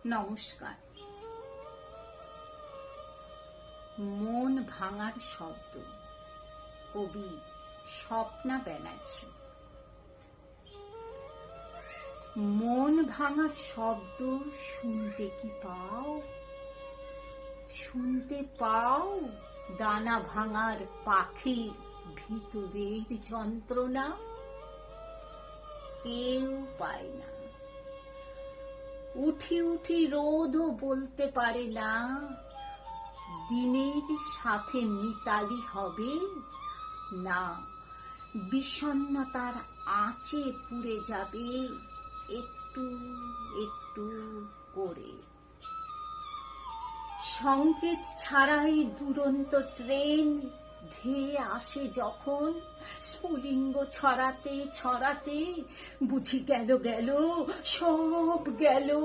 নমস্কার। মন ভাঙার শব্দ, কবি স্বপ্না ব্যানার্জি। মন ভাঙার শব্দ শুনতে কি পাও? শুনতে পাও ডানা ভাঙার পাখির ভিতরের যন্ত্রণা? কেউ পায় না। উঠি উঠি রোদও বলতে পারে না দিনের সাথে মিতালি হবে না। বিষণ্ণতার আঁচে পুড়ে যাবে একটু একটু করে। সংকেত ছাড়াই দুরন্ত ট্রেন ধেয়ে আসে যখন, স্ফুলিঙ্গ ছড়াতে ছড়াতে বুঝি গেল গেল সব গেল,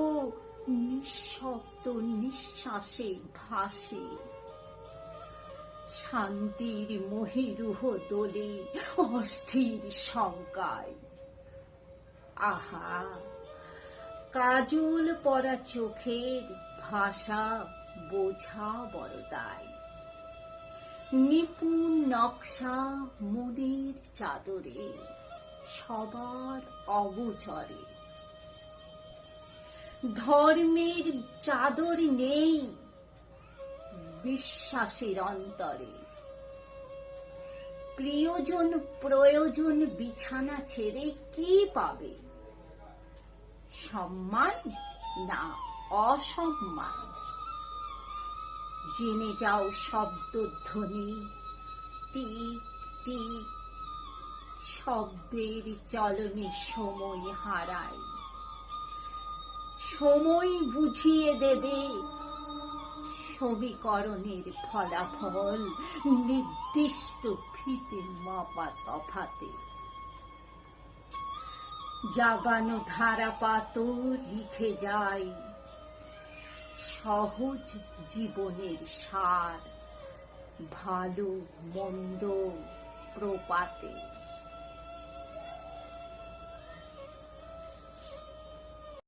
নিঃশব্দ নিঃশ্বাসে ভাসে। শান্তির মহিরুহ দোলে অস্থির শঙ্কায়। আহা, কাজল পরা চোখের ভাষা বোঝা বড় দায়। নিপুণ নকশা মনের চাদরে সবার অগোচরে। ধর্মের চাদর নেই বিশ্বাসের অন্তরে। প্রিয়জন প্রয়োজন বিছানা ছেড়ে কি পাবে? সম্মান না অসম্মান? জেনে যাও শব্দধ্বনি টিক টিক, শব্দের চলনে সময় হারায়। সময় বুঝিয়ে দেবে সমীকরণের ফলাফল নির্দিষ্ট ফিতে মাপা তফাতে। জাগানো ধারাপাত লিখে যায় সহজ জীবনের সার, ভালো মন্দ প্রপাতে।